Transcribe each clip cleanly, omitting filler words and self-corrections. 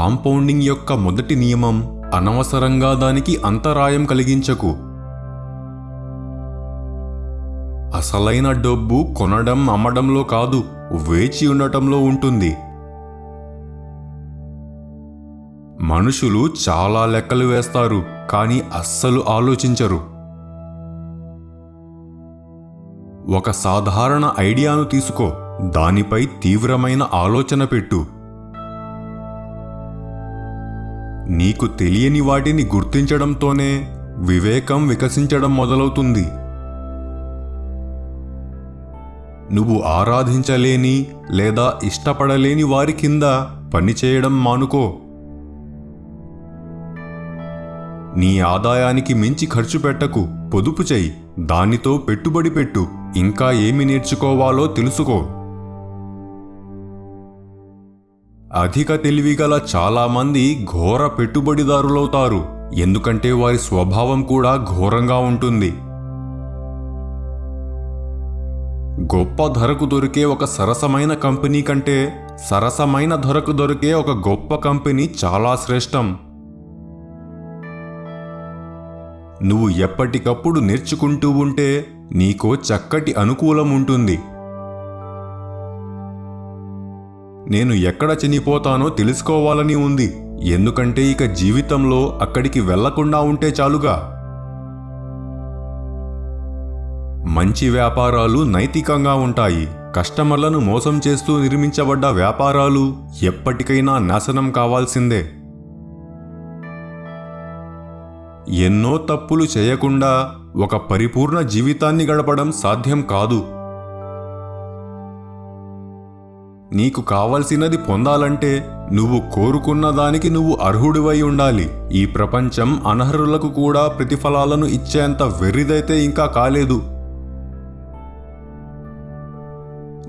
Compounding యొక్క మొదటి నియమం అనవసరంగా దానికి అంతరాయం కలిగించకు. అసలైన డబ్బు కొనడం అమ్మడంలో కాదు, వేచి ఉండటంలో ఉంటుంది. మనుషులు చాలా లెక్కలు వేస్తారు, కానీ అస్సలు ఆలోచించరు. ఒక సాధారణ ఐడియాను తీసుకో, దానిపై తీవ్రమైన ఆలోచన పెట్టు. నీకు తెలియని వాటిని గుర్తించడంతోనే వివేకం వికసించడం మొదలవుతుంది. నువ్వు ఆరాధించలేని లేదా ఇష్టపడలేని వారి కింద పనిచేయడం మానుకో. నీ ఆదాయానికి మించి ఖర్చు పెట్టకు, పొదుపు చెయ్యి, దానితో పెట్టుబడి పెట్టు, ఇంకా ఏమి నేర్చుకోవాలో తెలుసుకో. అధిక తెలివిగల చాలామంది ఘోర పెట్టుబడిదారులవుతారు, ఎందుకంటే వారి స్వభావం కూడా ఘోరంగా ఉంటుంది. గొప్ప ధరకు దొరికే ఒక సరసమైన కంపెనీ కంటే సరసమైన ధరకు దొరికే ఒక గొప్ప కంపెనీ చాలా శ్రేష్టం. నువ్వు ఎప్పటికప్పుడు నేర్చుకుంటూ ఉంటే నీకో చక్కటి అనుకూలం ఉంటుంది. నేను ఎక్కడ చనిపోతానో తెలుసుకోవాలని ఉంది, ఎందుకంటే ఇక జీవితంలో అక్కడికి వెళ్లకుండా ఉంటే చాలుగా. మంచి వ్యాపారాలు నైతికంగా ఉంటాయి. కస్టమర్లను మోసం చేస్తూ నిర్మించబడ్డ వ్యాపారాలు ఎప్పటికైనా నాశనం కావాల్సిందే. ఎన్నో తప్పులు చేయకుండా ఒక పరిపూర్ణ జీవితాన్ని గడపడం సాధ్యం కాదు. నీకు కావలసినది పొందాలంటే నువ్వు కోరుకున్న దానికి నువ్వు అర్హుడివై ఉండాలి. ఈ ప్రపంచం అనర్హులకు కూడా ప్రతిఫలాలను ఇచ్చేంత వెర్రిదైతే ఇంకా కాలేదు.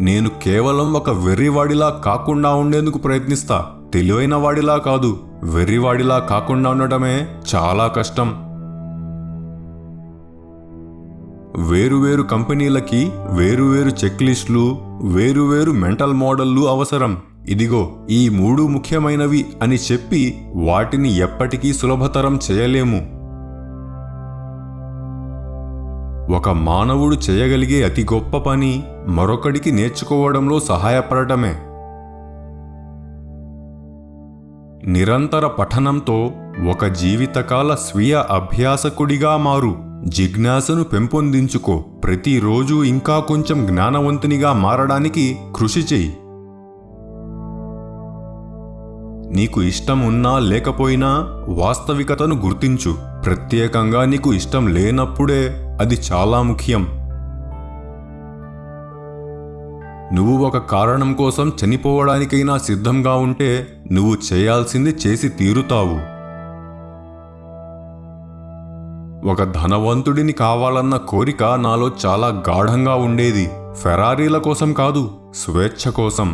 నేను కేవలం ఒక వెర్రివాడిలా కాకుండా ఉండేందుకు ప్రయత్నిస్తా, తెలివైన వాడిలా కాదు. వెర్రివాడిలా కాకుండా ఉండటమే చాలా కష్టం. వేరువేరు కంపెనీలకి వేరువేరు చెక్ లిస్టులు, వేరువేరు మెంటల్ మోడళ్లు అవసరం. ఇదిగో ఈ 3 ముఖ్యమైనవి అని చెప్పి వాటిని ఎప్పటికీ సులభతరం చేయలేము. ఒక మానవుడు చేయగలిగే అతి గొప్ప పని మరొకడికి నేర్చుకోవడంలో సహాయపడటమే. నిరంతర పఠనంతో ఒక జీవితకాల స్వీయ అభ్యాసకుడిగా మారు. జిజ్ఞాసను పెంపొందించుకో. ప్రతిరోజు ఇంకా కొంచెం జ్ఞానవంతునిగా మారడానికి కృషి చెయ్యి. నీకు ఇష్టం ఉన్నా లేకపోయినా వాస్తవికతను గుర్తించు. ప్రత్యేకంగా నీకు ఇష్టం లేనప్పుడే అది చాలా ముఖ్యం. నువ్వు ఒక కారణం కోసం చనిపోవడానికైనా సిద్ధంగా ఉంటే నువ్వు చేయాల్సింది చేసి తీరుతావు. ఒక ధనవంతుడిని కావాలన్న కోరిక నాలో చాలా గాఢంగా ఉండేది. ఫెరారీల కోసం కాదు, స్వేచ్ఛ కోసం.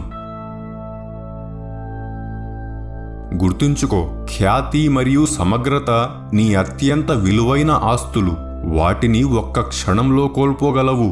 గుర్తుంచుకో, ఖ్యాతి మరియు సమగ్రత నీ అత్యంత విలువైన ఆస్తులు. వాటిని ఒక్క క్షణంలో కోల్పోగలవు.